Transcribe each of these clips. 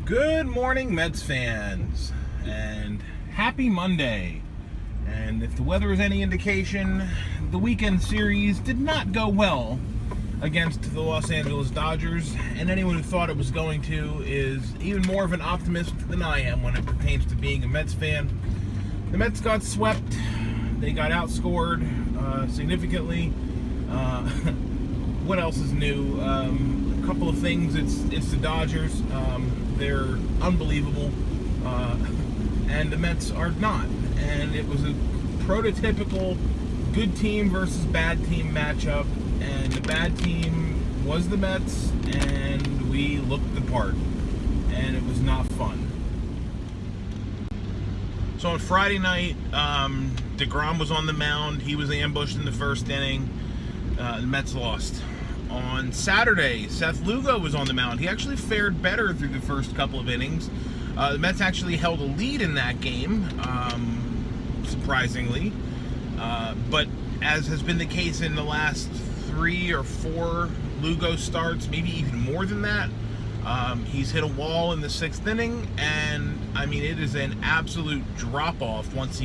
Good morning, Mets fans, and happy Monday. And if the weather is any indication, the weekend series did not go well against the Los Angeles Dodgers, and anyone who thought it was going to is even more of an optimist than I am when it pertains to being a Mets fan. The Mets got swept. They got outscored significantly. What else is new? A couple of things. It's the Dodgers. They're unbelievable, and the Mets are not. And it was a prototypical good team versus bad team matchup, and the bad team was the Mets, and we looked the part, and it was not fun. So on Friday night, deGrom was on the mound. He was ambushed in the first inning. The Mets lost. On Saturday, Seth Lugo was on the mound. He actually fared better through the first couple of innings. The Mets actually held a lead in that game, surprisingly. But as has been the case in the last 3 or 4 Lugo starts, maybe even more than that, he's hit a wall in the 6th inning, and I mean it is an absolute drop-off once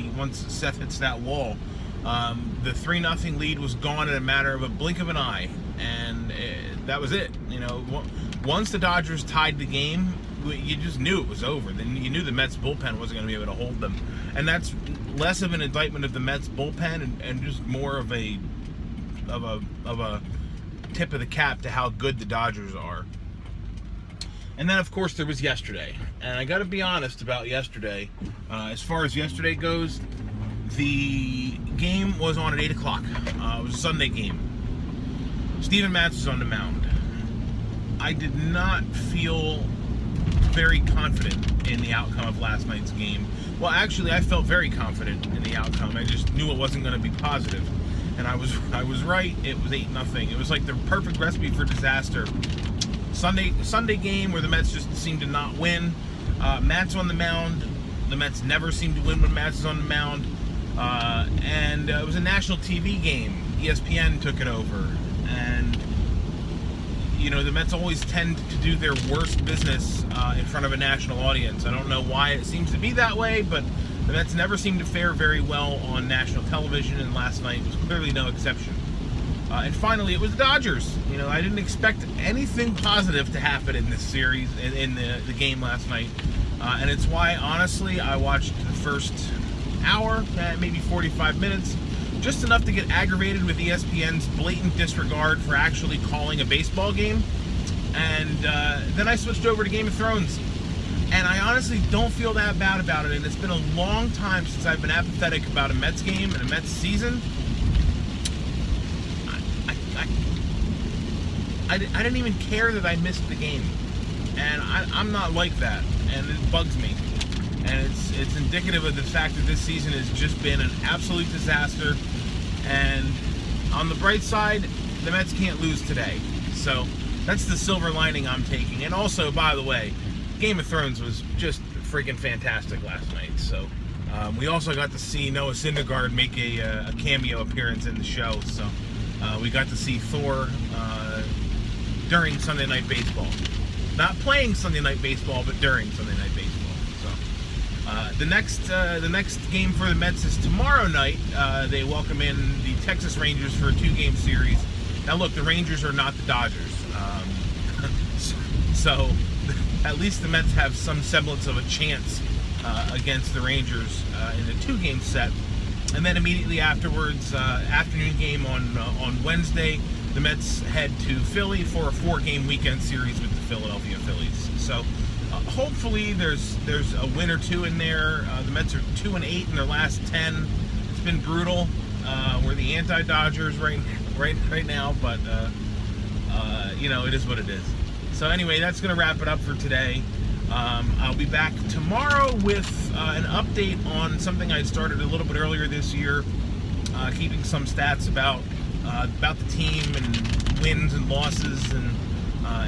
Seth hits that wall. The 3-0 lead was gone in a matter of a blink of an eye, and that was it. You know, once the Dodgers tied the game, you just knew it was over. Then you knew the Mets bullpen wasn't going to be able to hold them, and that's less of an indictment of the Mets bullpen and just more of a tip of the cap to how good the Dodgers are. And then, of course, there was yesterday, and I got to be honest about yesterday. As far as yesterday goes, the game was on at 8 o'clock. It was a Sunday game. Mehtz was on the mound. I did not feel very confident in the outcome of last night's game. Well, actually, I felt very confident in the outcome. I just knew it wasn't going to be positive. And I was right. It was 8-0. It was like the perfect recipe for disaster. Sunday game where the Mets just seemed to not win. Matz on the mound. The Mets never seem to win when Matz is on the mound. And it was a national TV game. ESPN took it over. And, you know, the Mets always tend to do their worst business in front of a national audience. I don't know why it seems to be that way, but the Mets never seem to fare very well on national television, and last night was clearly no exception. And finally, it was the Dodgers. You know, I didn't expect anything positive to happen in this series, in the game last night. And it's why, honestly, I watched the first hour, maybe 45 minutes, just enough to get aggravated with ESPN's blatant disregard for actually calling a baseball game. And then I switched over to Game of Thrones. And I honestly don't feel that bad about it. And it's been a long time since I've been apathetic about a Mets game and a Mets season. I didn't even care that I missed the game. And I'm not like that. And it bugs me. And it's indicative of the fact that this season has just been an absolute disaster. And on the bright side, the Mets can't lose today. So that's the silver lining I'm taking. And also, by the way, Game of Thrones was just freaking fantastic last night. So we also got to see Noah Syndergaard make a cameo appearance in the show. So we got to see Thor during Sunday Night Baseball. Not playing Sunday Night Baseball, but during Sunday Night Baseball. The next game for the Mets is tomorrow night. They welcome in the Texas Rangers for a 2-game series. Now, look, the Rangers are not the Dodgers, so at least the Mets have some semblance of a chance against the Rangers in the 2-game set. And then immediately afterwards, afternoon game on Wednesday, the Mets head to Philly for a 4-game weekend series with the Philadelphia Phillies. So hopefully there's a win or two in there. The Mets are 2-8 in their last 10. It's been brutal. We're the anti-Dodgers right now, but you know, it is what it is. So anyway, that's going to wrap it up for today. I'll be back tomorrow with an update on something I started a little bit earlier this year, keeping some stats about the team and wins and losses, and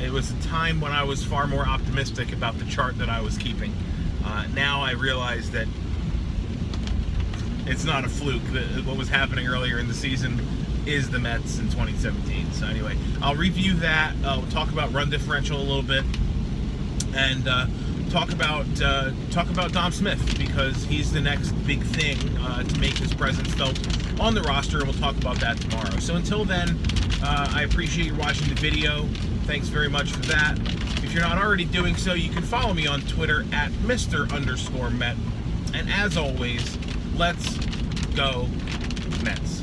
it was a time when I was far more optimistic about the chart that I was keeping. Now I realize that it's not a fluke. What was happening earlier in the season is the Mets in 2017. So anyway, I'll review that. We'll talk about run differential a little bit, and talk about Dom Smith, because he's the next big thing to make his presence felt on the roster, and we'll talk about that tomorrow. So until then, I appreciate you watching the video. Thanks very much for that. If you're not already doing so, you can follow me on Twitter at Mr_Met. And as always, let's go Mets.